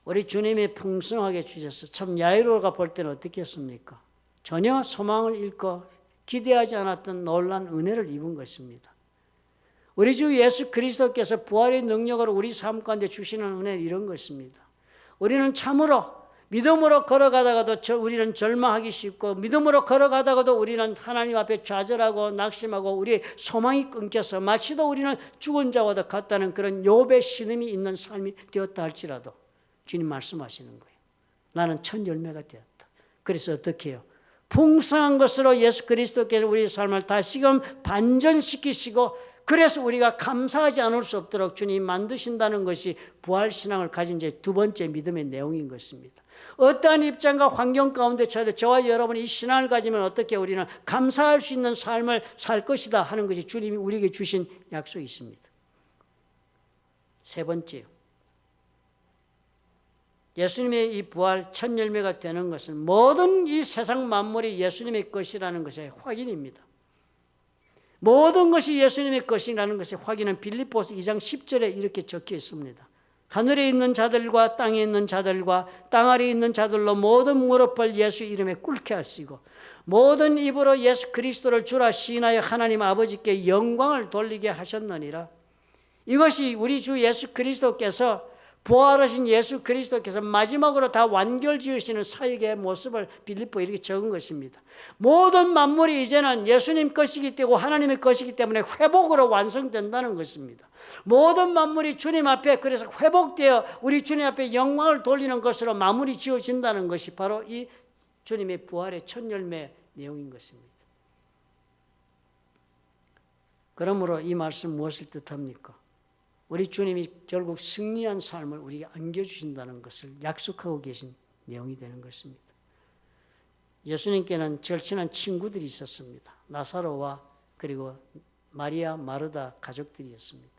우리 주님이 풍성하게 주셔서 참 야이로가 볼 때는 어떻겠습니까? 전혀 소망을 잃고 기대하지 않았던 놀란 은혜를 입은 것입니다. 우리 주 예수 그리스도께서 부활의 능력으로 우리 삶 가운데 주시는 은혜는 이런 것입니다. 우리는 참으로 믿음으로 걸어가다가도 우리는 절망하기 쉽고, 믿음으로 걸어가다가도 우리는 하나님 앞에 좌절하고 낙심하고 우리의 소망이 끊겨서 마치도 우리는 죽은 자와도 같다는 그런 욥의 신음이 있는 삶이 되었다 할지라도 주님 말씀하시는 거예요. 나는 첫 열매가 되었다. 그래서 어떻게 해요? 풍성한 것으로 예수 그리스도께서 우리의 삶을 다시금 반전시키시고, 그래서 우리가 감사하지 않을 수 없도록 주님이 만드신다는 것이 부활신앙을 가진 제 두 번째 믿음의 내용인 것입니다. 어떠한 입장과 환경 가운데 처해도 저와 여러분이 이 신앙을 가지면 어떻게 우리는 감사할 수 있는 삶을 살 것이다 하는 것이 주님이 우리에게 주신 약속이 있습니다. 세 번째요. 예수님의 이 부활 첫 열매가 되는 것은 모든 이 세상 만물이 예수님의 것이라는 것의 확인입니다. 모든 것이 예수님의 것이라는 것의 확인은 빌립보서 2장 10절에 이렇게 적혀 있습니다. 하늘에 있는 자들과 땅에 있는 자들과 땅 아래에 있는 자들로 모든 무릎을 예수 이름에 꿇게 하시고 모든 입으로 예수 그리스도를 주라 시인하여 하나님 아버지께 영광을 돌리게 하셨느니라. 이것이 우리 주 예수 그리스도께서 부활하신 예수 그리스도께서 마지막으로 다 완결지으시는 사역의 모습을 빌립보에 이렇게 적은 것입니다. 모든 만물이 이제는 예수님 것이기 때문에 하나님의 것이기 때문에 회복으로 완성된다는 것입니다. 모든 만물이 주님 앞에 그래서 회복되어 우리 주님 앞에 영광을 돌리는 것으로 마무리 지어진다는 것이 바로 이 주님의 부활의 첫 열매 내용인 것입니다. 그러므로 이 말씀 무엇을 뜻합니까? 우리 주님이 결국 승리한 삶을 우리에게 안겨주신다는 것을 약속하고 계신 내용이 되는 것입니다. 예수님께는 절친한 친구들이 있었습니다. 나사로와 그리고 마리아, 마르다 가족들이었습니다.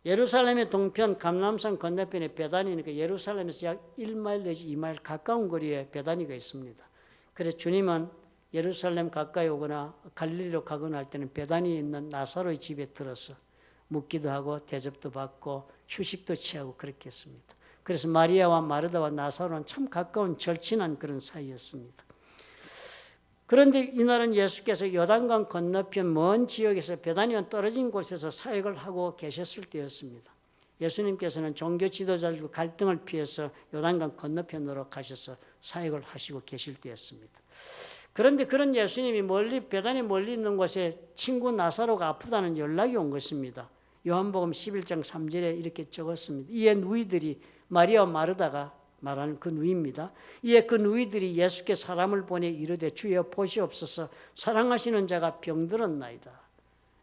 예루살렘의 동편 감람산 건너편에 베다니니까 예루살렘에서 약 1마일 내지 2마일 가까운 거리에 베다니가 있습니다. 그래서 주님은 예루살렘 가까이 오거나 갈릴리로 가거나 할 때는 베다니에 있는 나사로의 집에 들어서 묵기도 하고 대접도 받고 휴식도 취하고 그렇게 했습니다. 그래서 마리아와 마르다와 나사로는 참 가까운 절친한 그런 사이였습니다. 그런데 이날은 예수께서 요단강 건너편 먼 지역에서 베다니와 떨어진 곳에서 사역을 하고 계셨을 때였습니다. 예수님께서는 종교 지도자들과 갈등을 피해서 요단강 건너편으로 가셔서 사역을 하시고 계실 때였습니다. 그런데 그런 예수님이 베다니 멀리 있는 곳에 친구 나사로가 아프다는 연락이 온 것입니다. 요한복음 11장 3절에 이렇게 적었습니다. 이에 누이들이 마리아와 마르다가 말하는 그 누이입니다. 이에 그 누이들이 예수께 사람을 보내 이르되 주여 보시옵소서 사랑하시는 자가 병들었나이다.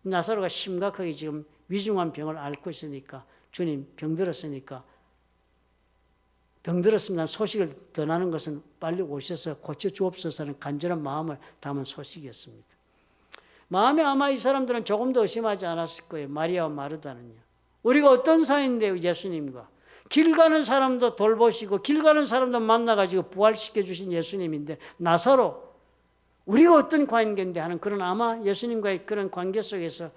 나사로가 심각하게 지금 위중한 병을 앓고 있으니까 주님 병들었습니다. 소식을 전하는 것은 빨리 오셔서 고쳐주옵소서 하는 간절한 마음을 담은 소식이었습니다. 마음에 아마 이 사람들은 조금 더 의심하지 않았을 거예요. 마리아와 마르다는요. 우리가 어떤 사이인데요, 예수님과. 길 가는 사람도 돌보시고 길 가는 사람도 만나가지고 부활시켜 주신 예수님인데 나사로 우리가 어떤 관계인데 하는 그런 아마 예수님과의 그런 관계 속에서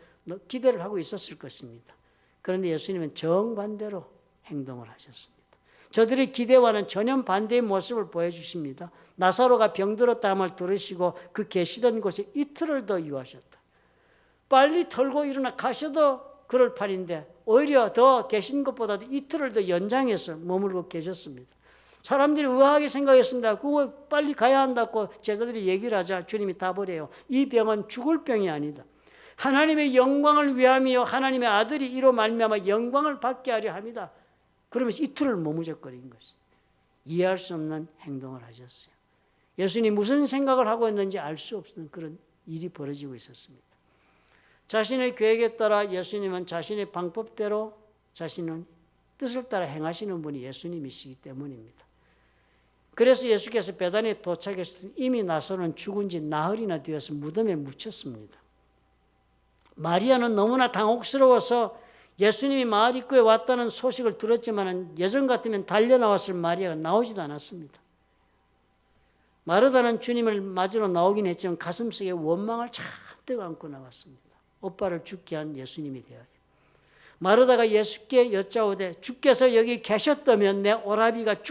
기대를 하고 있었을 것입니다. 그런데 예수님은 정반대로 행동을 하셨습니다. 저들의 기대와는 전혀 반대의 모습을 보여주십니다. 나사로가 병들었다 함을 들으시고 그 계시던 곳에 이틀을 더 유하셨다. 빨리 털고 일어나 가셔도 그럴 판인데 오히려 더 계신 것보다도 이틀을 더 연장해서 머물고 계셨습니다. 사람들이 의아하게 생각했습니다. 그거 빨리 가야 한다고 제자들이 얘기를 하자 주님이 답을 해요. 이 병은 죽을 병이 아니다. 하나님의 영광을 위함이요 하나님의 아들이 이로 말미암아 영광을 받게 하려 합니다. 그러면서 이틀을 머무적거린 것입니다. 이해할 수 없는 행동을 하셨어요. 예수님이 무슨 생각을 하고 있는지 알 수 없는 그런 일이 벌어지고 있었습니다. 자신의 계획에 따라 예수님은 자신의 방법대로 자신은 뜻을 따라 행하시는 분이 예수님이시기 때문입니다. 그래서 예수께서 베다니에 도착했을 때 이미 나사로는 죽은 지 나흘이나 되어서 무덤에 묻혔습니다. 마리아는 너무나 당혹스러워서 예수님이 마을 입구에 왔다는 소식을 들었지만 예전 같으면 달려나왔을 마리아가 나오지도 않았습니다. 마르다는 주님을 맞으러 나오긴 했지만 가슴속에 원망을 잔뜩 안고 나왔습니다. 오빠를 죽게 한 예수님에 대하여. 마르다가 예수께 여짜오되 주께서 여기 계셨다면 내 오라버니가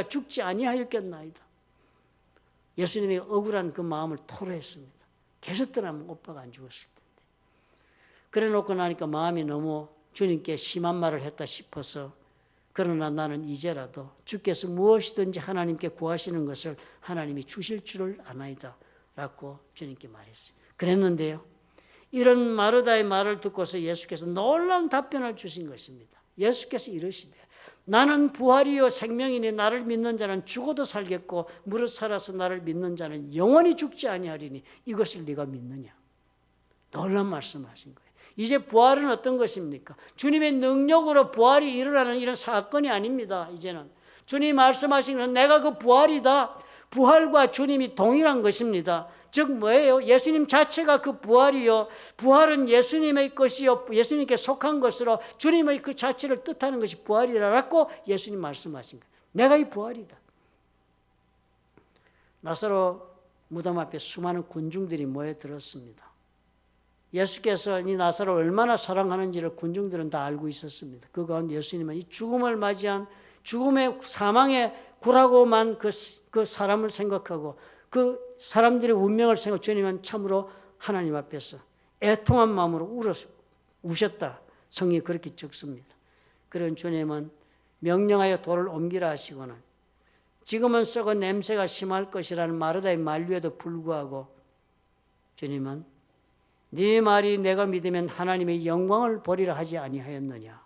죽지 아니하였겠나이다. 예수님이 억울한 그 마음을 토로했습니다. 계셨더라면 오빠가 안 죽었을 텐데. 그래 놓고 나니까 마음이 너무 주님께 심한 말을 했다 싶어서 그러나 나는 이제라도 주께서 무엇이든지 하나님께 구하시는 것을 하나님이 주실 줄을 아나이다 라고 주님께 말했어요. 그랬는데요, 이런 마르다의 말을 듣고서 예수께서 놀라운 답변을 주신 것입니다. 예수께서 이러시되 나는 부활이요 생명이니 나를 믿는 자는 죽어도 살겠고 무릇 살아서 나를 믿는 자는 영원히 죽지 아니하리니 이것을 네가 믿느냐. 놀라운 말씀하신 거예요. 이제 부활은 어떤 것입니까? 주님의 능력으로 부활이 일어나는 이런 사건이 아닙니다. 이제는 주님이 말씀하신 것은 내가 그 부활이다. 부활과 주님이 동일한 것입니다. 즉 뭐예요? 예수님 자체가 그 부활이요, 부활은 예수님의 것이요, 예수님께 속한 것으로 주님의 그 자체를 뜻하는 것이 부활이라고 예수님 말씀하신 거예요. 내가 이 부활이다. 나사로 무덤 앞에 수많은 군중들이 모여들었습니다. 예수께서 이 나사로를 얼마나 사랑하는지를 군중들은 다 알고 있었습니다. 그 가운데 예수님은 이 죽음을 맞이한 죽음의 사망의 굴하고만 그 사람을 생각하고 그 사람들의 운명을 생각, 주님은 참으로 하나님 앞에서 애통한 마음으로 우셨다. 성경이 그렇게 적습니다. 그런 주님은 명령하여 돌을 옮기라 하시고는 지금은 썩은 냄새가 심할 것이라는 마르다의 만류에도 불구하고 주님은 네 말이 내가 믿으면 하나님의 영광을 보리라 하지 아니하였느냐.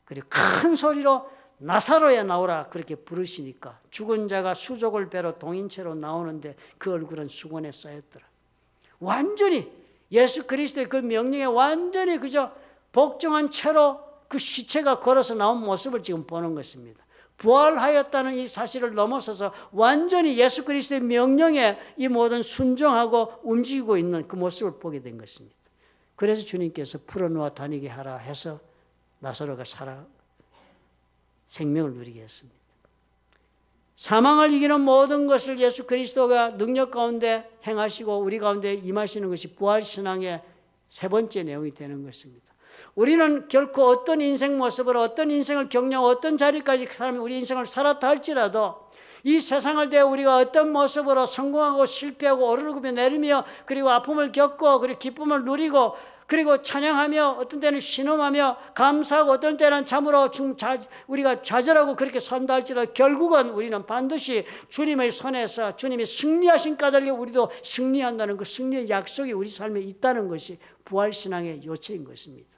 그리고 큰 소리로 나사로야 나오라 그렇게 부르시니까 죽은 자가 수족을 베러 동인체로 나오는데 그 얼굴은 수건에 쌓였더라. 완전히 예수 그리스도의 그 명령에 완전히 그저 복종한 채로 그 시체가 걸어서 나온 모습을 지금 보는 것입니다. 부활하였다는 이 사실을 넘어서서 완전히 예수 그리스도의 명령에 이 모든 순종하고 움직이고 있는 그 모습을 보게 된 것입니다. 그래서 주님께서 풀어놓아 다니게 하라 해서 나사로가 생명을 누리게 했습니다. 사망을 이기는 모든 것을 예수 그리스도가 능력 가운데 행하시고 우리 가운데 임하시는 것이 부활신앙의 세 번째 내용이 되는 것입니다. 우리는 결코 어떤 인생 모습으로 어떤 인생을 경영하고 어떤 자리까지 그 사람이 우리 인생을 살았다 할지라도 이 세상을 대해 우리가 어떤 모습으로 성공하고 실패하고 오르르며 내리며 그리고 아픔을 겪고 그리고 기쁨을 누리고 그리고 찬양하며 어떤 때는 신음하며 감사하고 어떤 때는 참으로 우리가 좌절하고 그렇게 산다 할지라도 결국은 우리는 반드시 주님의 손에서 주님이 승리하신 까닭에 우리도 승리한다는 그 승리의 약속이 우리 삶에 있다는 것이 부활신앙의 요체인 것입니다.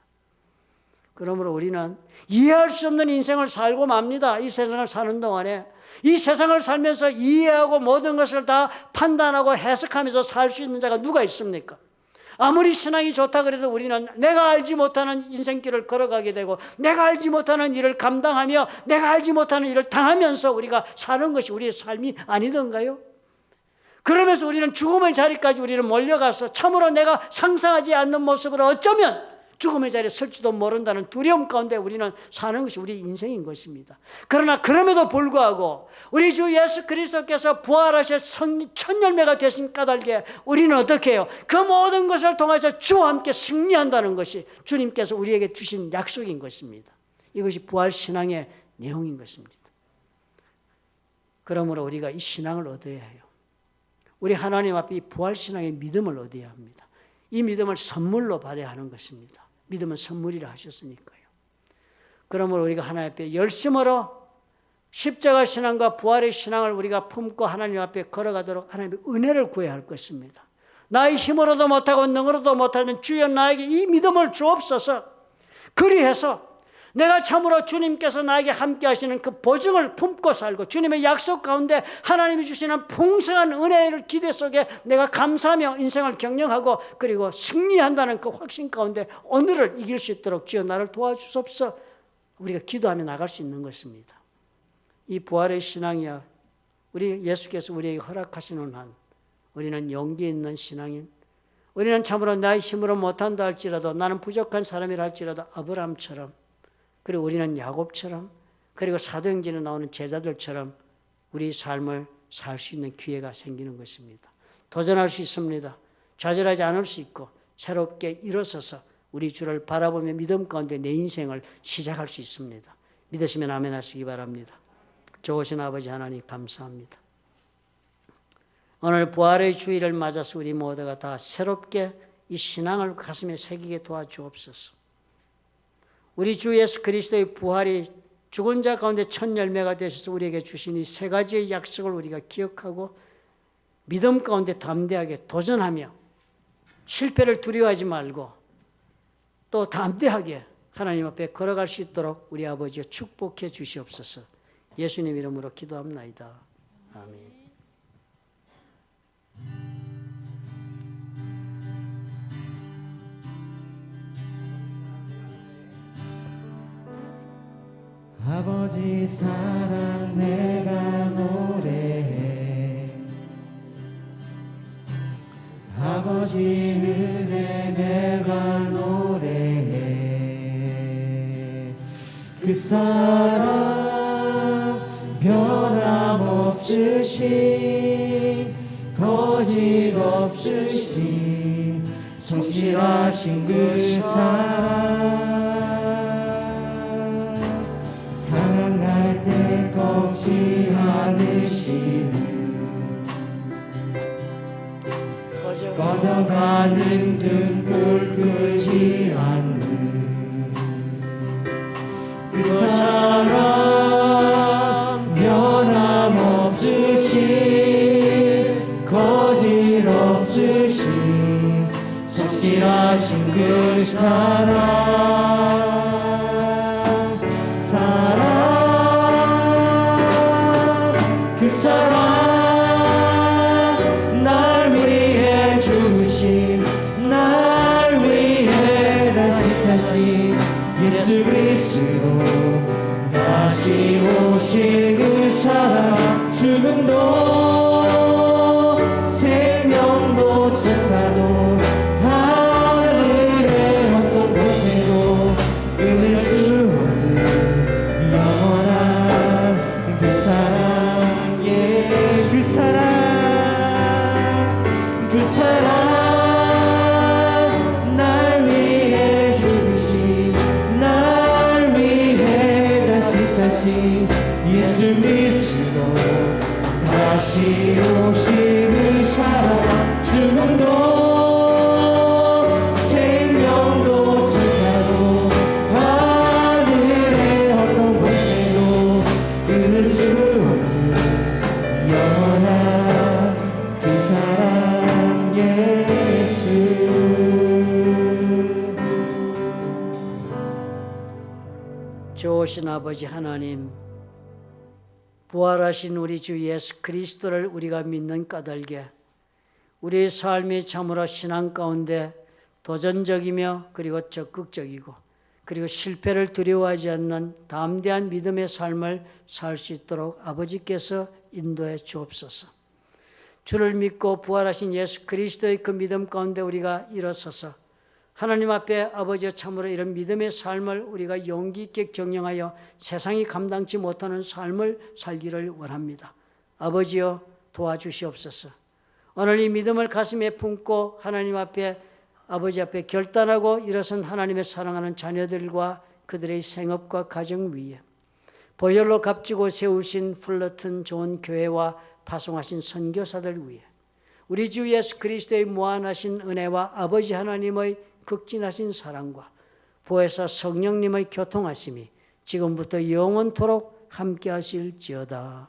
그러므로 우리는 이해할 수 없는 인생을 살고 맙니다. 이 세상을 사는 동안에 이 세상을 살면서 이해하고 모든 것을 다 판단하고 해석하면서 살 수 있는 자가 누가 있습니까? 아무리 신앙이 좋다 그래도 우리는 내가 알지 못하는 인생길을 걸어가게 되고 내가 알지 못하는 일을 감당하며 내가 알지 못하는 일을 당하면서 우리가 사는 것이 우리의 삶이 아니던가요? 그러면서 우리는 죽음의 자리까지 우리는 몰려가서 참으로 내가 상상하지 않는 모습으로 어쩌면 죽음의 자리에 설지도 모른다는 두려움 가운데 우리는 사는 것이 우리 인생인 것입니다. 그러나 그럼에도 불구하고 우리 주 예수 그리스도께서 부활하셔 첫 열매가 되신 까닭에 우리는 어떻게 해요? 그 모든 것을 통해서 주와 함께 승리한다는 것이 주님께서 우리에게 주신 약속인 것입니다. 이것이 부활신앙의 내용인 것입니다. 그러므로 우리가 이 신앙을 얻어야 해요. 우리 하나님 앞에 이 부활신앙의 믿음을 얻어야 합니다. 이 믿음을 선물로 받아야 하는 것입니다. 믿음은 선물이라 하셨으니까요. 그러므로 우리가 하나님 앞에 열심으로 십자가 신앙과 부활의 신앙을 우리가 품고 하나님 앞에 걸어가도록 하나님의 은혜를 구해야 할 것입니다. 나의 힘으로도 못하고 능으로도 못하는 주여 나에게 이 믿음을 주옵소서. 그리해서 내가 참으로 주님께서 나에게 함께 하시는 그 보증을 품고 살고 주님의 약속 가운데 하나님이 주시는 풍성한 은혜를 기대 속에 내가 감사하며 인생을 경영하고 그리고 승리한다는 그 확신 가운데 오늘을 이길 수 있도록 주여 나를 도와주옵소서. 우리가 기도하며 나갈 수 있는 것입니다. 이 부활의 신앙이야 우리 예수께서 우리에게 허락하시는 한 우리는 용기 있는 신앙인, 우리는 참으로 나의 힘으로 못한다 할지라도 나는 부족한 사람이라 할지라도 아브라함처럼 그리고 우리는 야곱처럼 그리고 사도행전에 나오는 제자들처럼 우리 삶을 살 수 있는 기회가 생기는 것입니다. 도전할 수 있습니다. 좌절하지 않을 수 있고 새롭게 일어서서 우리 주를 바라보며 믿음 가운데 내 인생을 시작할 수 있습니다. 믿으시면 아멘 하시기 바랍니다. 좋으신 아버지 하나님 감사합니다. 오늘 부활의 주일을 맞아서 우리 모두가 다 새롭게 이 신앙을 가슴에 새기게 도와주옵소서. 우리 주 예수 그리스도의 부활이 죽은 자 가운데 첫 열매가 되셔서 우리에게 주신 이 세 가지의 약속을 우리가 기억하고 믿음 가운데 담대하게 도전하며 실패를 두려워하지 말고 또 담대하게 하나님 앞에 걸어갈 수 있도록 우리 아버지여 축복해 주시옵소서. 예수님 이름으로 기도합나이다. 아멘. 아버지 사랑 내가 노래해, 아버지 은혜 내가 노래해. 그 사랑 변함없으신 거짓 없으신 성실하신 그 사랑, 사랑할 때 꺾지 않으시는 꺼져가는 등불 끄지 않는 그 사랑 변함없으신 거짓 없으신 성실하신 그 그 사랑 날 위해 주신, 날 위해 다시 사신 예수 그리스도, 다시 오실 그 사랑, 죽음도 생명도 천사도 하늘의 어떤 곳에도 끊을 수 없는 영원한 그 사랑, 그 사랑, 그 사랑 날 위해 죽으신, 날 위해 다시 사신 예수 그리스도, 다시 오실 그 사랑, 죽음도 생명도 천사도 하늘의 어떤 곳에도 끊을 수 없는 영원한 그 사랑 예수. 좋으신 아버지 하나님, 부활하신 우리 주 예수 그리스도를 우리가 믿는 까닭에 우리의 삶이 참으로 신앙 가운데 도전적이며 그리고 적극적이고 그리고 실패를 두려워하지 않는 담대한 믿음의 삶을 살 수 있도록 아버지께서 인도해 주옵소서. 주를 믿고 부활하신 예수 그리스도의 그 믿음 가운데 우리가 일어서서 하나님 앞에 아버지여 참으로 이런 믿음의 삶을 우리가 용기 있게 경영하여 세상이 감당치 못하는 삶을 살기를 원합니다. 아버지여 도와주시옵소서. 오늘 이 믿음을 가슴에 품고 하나님 앞에 아버지 앞에 결단하고 일어선 하나님의 사랑하는 자녀들과 그들의 생업과 가정 위에 보혈로 값지고 세우신 풀러튼 좋은 교회와 파송하신 선교사들 위에 우리 주 예수 그리스도의 무한하신 은혜와 아버지 하나님의 극진하신 사랑과 보혜사 성령님의 교통하심이 지금부터 영원토록 함께 하실지어다.